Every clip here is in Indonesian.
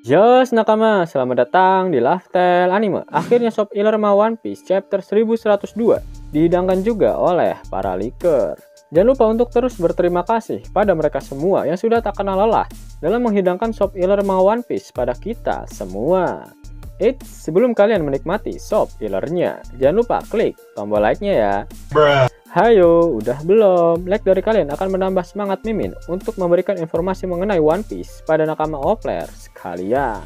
Jos nakama, selamat datang di Lifestyle Anime. Akhirnya Shop Iller Ma One Piece chapter 1102 dihidangkan juga oleh para leaker. Jangan lupa untuk terus berterima kasih pada mereka semua yang sudah tak kenal lelah dalam menghidangkan Shop Iller Ma One Piece pada kita semua. Sebelum kalian menikmati Shop Illernya, jangan lupa klik tombol like-nya ya. Hayo, udah belum? Like dari kalian akan menambah semangat Mimin untuk memberikan informasi mengenai One Piece pada nakama Opler sekalian.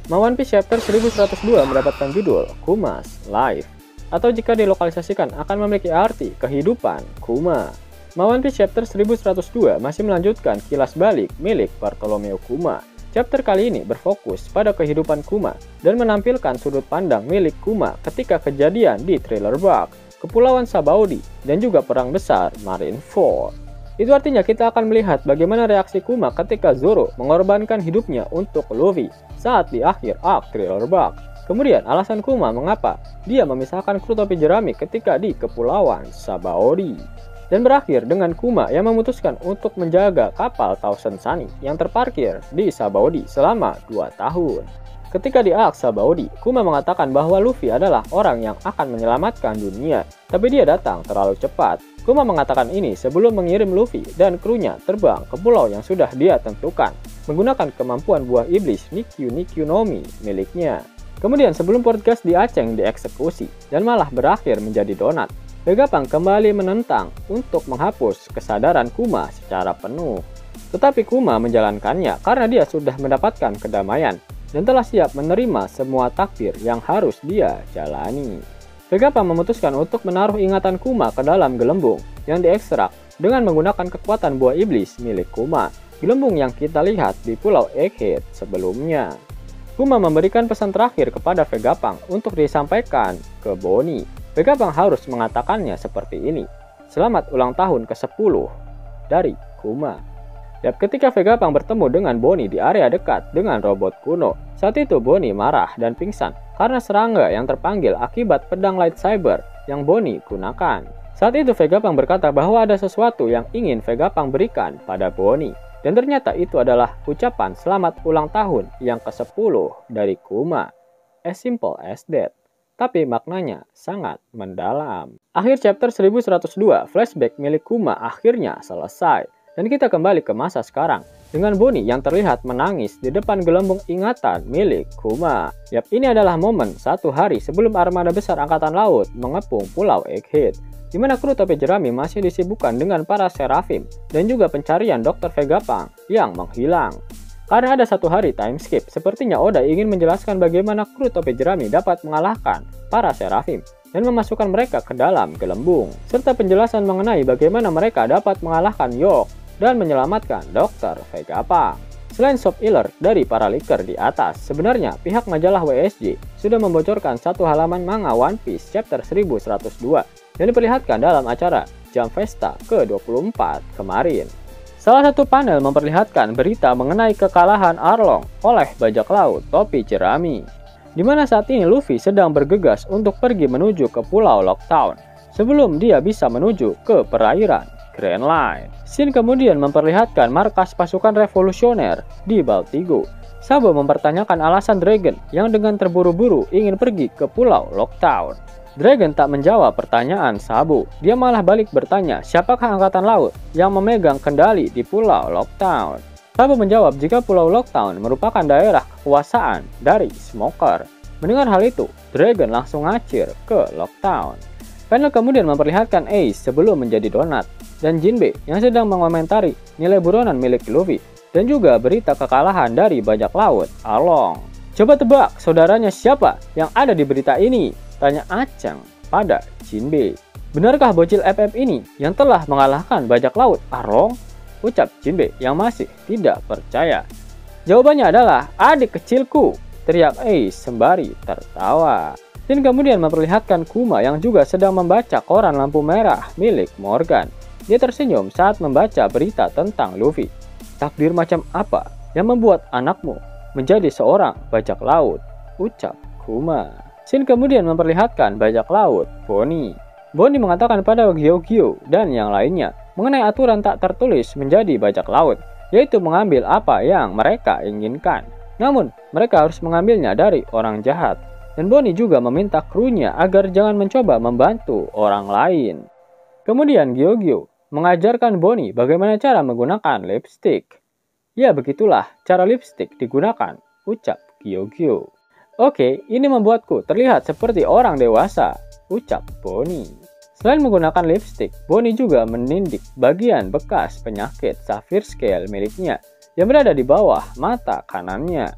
Ma One Piece chapter 1102 mendapatkan judul Kuma's Life, atau jika dilokalisasikan akan memiliki arti kehidupan Kuma. Ma One Piece chapter 1102 masih melanjutkan kilas balik milik Bartolomeo Kuma. Chapter kali ini berfokus pada kehidupan Kuma dan menampilkan sudut pandang milik Kuma ketika kejadian di Thriller Bark, Kepulauan Sabaody, dan juga perang besar Marineford. Itu artinya kita akan melihat bagaimana reaksi Kuma ketika Zoro mengorbankan hidupnya untuk Luffy saat di akhir arc Thriller Bark. Kemudian alasan Kuma mengapa dia memisahkan kru topi jerami ketika di Kepulauan Sabaody. Dan berakhir dengan Kuma yang memutuskan untuk menjaga kapal Thousand Sunny yang terparkir di Sabaody selama 2 tahun. Ketika di arc Sabaody, Kuma mengatakan bahwa Luffy adalah orang yang akan menyelamatkan dunia, tapi dia datang terlalu cepat. Kuma mengatakan ini sebelum mengirim Luffy dan krunya terbang ke pulau yang sudah dia tentukan, menggunakan kemampuan buah iblis Nikyu Nikyu no Mi miliknya. Kemudian sebelum podcast di Aceh dieksekusi dan malah berakhir menjadi donat, Vegapunk kembali menentang untuk menghapus kesadaran Kuma secara penuh. Tetapi Kuma menjalankannya karena dia sudah mendapatkan kedamaian dan telah siap menerima semua takdir yang harus dia jalani. Vegapunk memutuskan untuk menaruh ingatan Kuma ke dalam gelembung yang diekstrak dengan menggunakan kekuatan buah iblis milik Kuma, gelembung yang kita lihat di Pulau Egghead sebelumnya. Kuma memberikan pesan terakhir kepada Vegapunk untuk disampaikan ke Bonnie. Vegapunk harus mengatakannya seperti ini: "Selamat ulang tahun ke-10 dari Kuma." Ketika Vegapunk bertemu dengan Bonnie di area dekat dengan robot kuno, saat itu Bonnie marah dan pingsan karena serangga yang terpanggil akibat pedang lightsaber yang Bonnie gunakan. Saat itu Vegapunk berkata bahwa ada sesuatu yang ingin Vegapunk berikan pada Bonnie, dan ternyata itu adalah ucapan selamat ulang tahun yang ke-10 dari Kuma. As simple as that. Tapi maknanya sangat mendalam. Akhir chapter 1102, flashback milik Kuma akhirnya selesai. Dan kita kembali ke masa sekarang dengan Bonnie yang terlihat menangis di depan gelembung ingatan milik Kuma. Ini adalah momen 1 hari sebelum armada besar angkatan laut mengepung Pulau Egghead, di mana kru topi jerami masih disibukkan dengan para Seraphim dan juga pencarian Dr. Vegapunk yang menghilang. Karena ada 1 hari time skip, sepertinya Oda ingin menjelaskan bagaimana kru topi jerami dapat mengalahkan para Seraphim dan memasukkan mereka ke dalam gelembung, serta penjelasan mengenai bagaimana mereka dapat mengalahkan York dan menyelamatkan Dr. Vegapunk. Selain Shop Iller dari para leaker di atas, sebenarnya pihak majalah WSJ sudah membocorkan 1 halaman manga One Piece chapter 1102 yang diperlihatkan dalam acara Jump Festa ke-24 kemarin. Salah satu panel memperlihatkan berita mengenai kekalahan Arlong oleh bajak laut topi jerami, di mana saat ini Luffy sedang bergegas untuk pergi menuju ke Pulau Lockdown sebelum dia bisa menuju ke perairan Grand Line. Scene kemudian memperlihatkan markas pasukan revolusioner di Baltigo. Sabo mempertanyakan alasan Dragon yang dengan terburu-buru ingin pergi ke Pulau Lockdown. Dragon tak menjawab pertanyaan Sabo. Dia malah balik bertanya siapakah angkatan laut yang memegang kendali di Pulau Lockdown. Sabo menjawab jika Pulau Lockdown merupakan daerah kekuasaan dari Smoker. Mendengar hal itu, Dragon langsung ngacir ke Lockdown. Panel kemudian memperlihatkan Ace sebelum menjadi donat dan Jinbe yang sedang mengomentari nilai buronan milik Luffy dan juga berita kekalahan dari bajak laut Arlong. Coba tebak saudaranya siapa yang ada di berita ini? Tanya Acang pada Jinbe. Benarkah bocil FF ini yang telah mengalahkan bajak laut Arlong? Ucap Jinbe yang masih tidak percaya. Jawabannya adalah adik kecilku, teriak Ace sembari tertawa. Dan kemudian memperlihatkan Kuma yang juga sedang membaca koran lampu merah milik Morgan. Dia tersenyum saat membaca berita tentang Luffy. Takdir macam apa yang membuat anakmu menjadi seorang bajak laut? Ucap Kuma. Scene kemudian memperlihatkan bajak laut Bonnie. Bonnie mengatakan pada Gyogyo dan yang lainnya mengenai aturan tak tertulis menjadi bajak laut, yaitu mengambil apa yang mereka inginkan. Namun, mereka harus mengambilnya dari orang jahat. Dan Bonnie juga meminta krunya agar jangan mencoba membantu orang lain. Kemudian Gyogyo mengajarkan Bonnie bagaimana cara menggunakan lipstick. Ya begitulah cara lipstick digunakan, ucap Gyogyo. Oke, ini membuatku terlihat seperti orang dewasa, ucap Bonnie. Selain menggunakan lipstick, Bonnie juga menindik bagian bekas penyakit Sapphire Scale miliknya yang berada di bawah mata kanannya.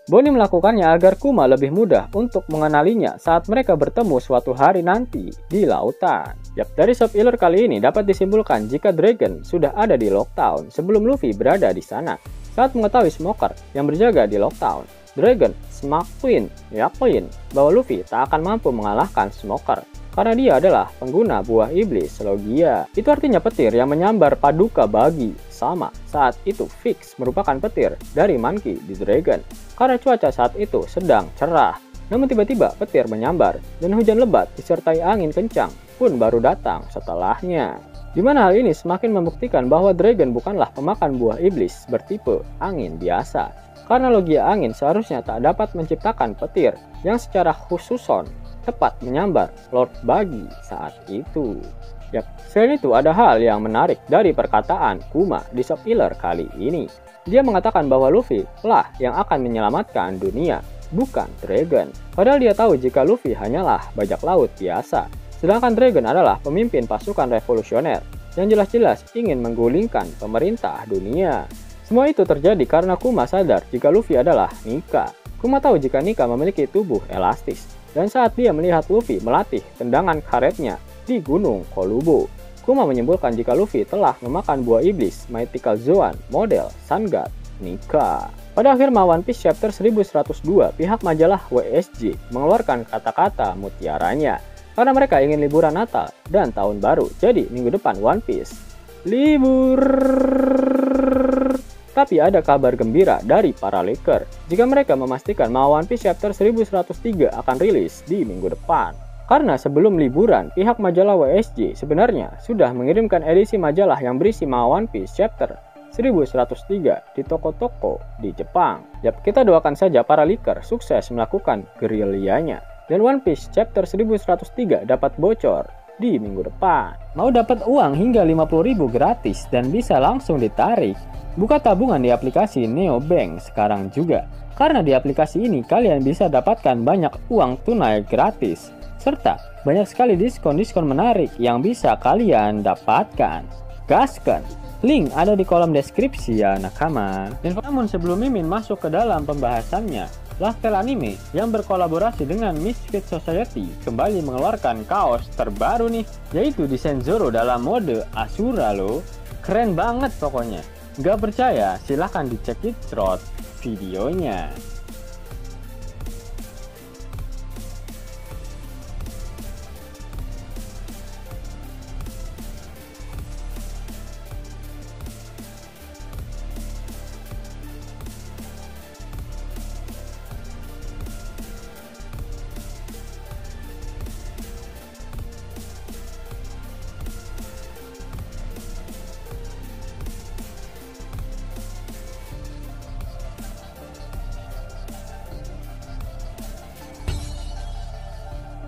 Bonnie melakukannya agar Kuma lebih mudah untuk mengenalinya saat mereka bertemu suatu hari nanti di lautan. Yap, dari Shop Iller kali ini dapat disimpulkan jika Dragon sudah ada di Locktown sebelum Luffy berada di sana. Saat mengetahui Smoker yang berjaga di Locktown, Dragon semakin yakin bahwa Luffy tak akan mampu mengalahkan Smoker karena dia adalah pengguna buah iblis Logia. Itu artinya petir yang menyambar Paduka Bagi sama saat itu fix merupakan petir dari Monkey D. Dragon karena cuaca saat itu sedang cerah. Namun tiba-tiba petir menyambar dan hujan lebat disertai angin kencang pun baru datang setelahnya. Di mana hal ini semakin membuktikan bahwa Dragon bukanlah pemakan buah iblis bertipe angin biasa. Karena logia angin seharusnya tak dapat menciptakan petir yang secara khususon tepat menyambar Lord Bagi saat itu. Yap, selain itu ada hal yang menarik dari perkataan Kuma di Shop Iller kali ini. Dia mengatakan bahwa Luffy lah yang akan menyelamatkan dunia, bukan Dragon. Padahal dia tahu jika Luffy hanyalah bajak laut biasa. Sedangkan Dragon adalah pemimpin pasukan revolusioner yang jelas-jelas ingin menggulingkan pemerintah dunia. Semua itu terjadi karena Kuma sadar jika Luffy adalah Nika. Kuma tahu jika Nika memiliki tubuh elastis. Dan saat dia melihat Luffy melatih tendangan karetnya di Gunung Kolubo, Kuma menyimpulkan jika Luffy telah memakan buah iblis Mythical Zoan model Sun God Nika. Pada akhir One Piece chapter 1102, pihak majalah WSJ mengeluarkan kata-kata mutiaranya karena mereka ingin liburan Natal dan Tahun Baru. Jadi minggu depan One Piece libur. Tapi ada kabar gembira dari para leaker jika mereka memastikan bahwa One Piece chapter 1103 akan rilis di minggu depan. Karena sebelum liburan, pihak majalah WSJ sebenarnya sudah mengirimkan edisi majalah yang berisi One Piece chapter 1103 di toko-toko di Jepang. Yap, kita doakan saja para leaker sukses melakukan gerilyanya dan One Piece chapter 1103 dapat bocor di minggu depan. Mau dapat uang hingga 50.000 gratis dan bisa langsung ditarik? Buka tabungan di aplikasi Neobank sekarang juga. Karena di aplikasi ini kalian bisa dapatkan banyak uang tunai gratis. Serta banyak sekali diskon-diskon menarik yang bisa kalian dapatkan. Gaskan! Link ada di kolom deskripsi ya nakama. Dan namun sebelum Mimin masuk ke dalam pembahasannya, Lifestyle Anime yang berkolaborasi dengan Misfit Society kembali mengeluarkan kaos terbaru nih, yaitu desain Zoro dalam mode Asura loh. Keren banget pokoknya. Gak percaya? Silahkan dicek di thread videonya.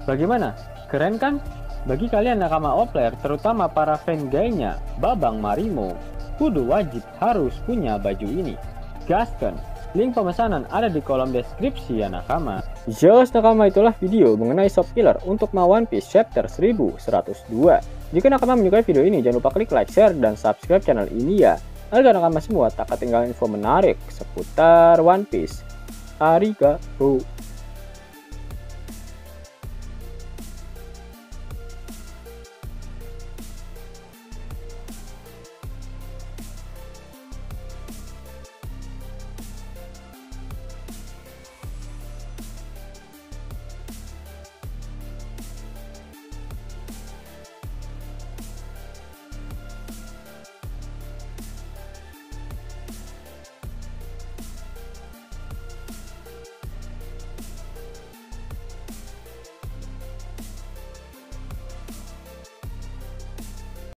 Bagaimana? Keren kan? Bagi kalian nakama Opler, terutama para fan gaynya Babang Marimo, kudu wajib harus punya baju ini. Gaskan! Link pemesanan ada di kolom deskripsi ya nakama. Jos nakama, itulah video mengenai Shop Iller untuk One Piece chapter 1102. Jika nakama menyukai video ini, jangan lupa klik like, share, dan subscribe channel ini ya, agar nakama semua tak ketinggalan info menarik seputar One Piece. Arigatou.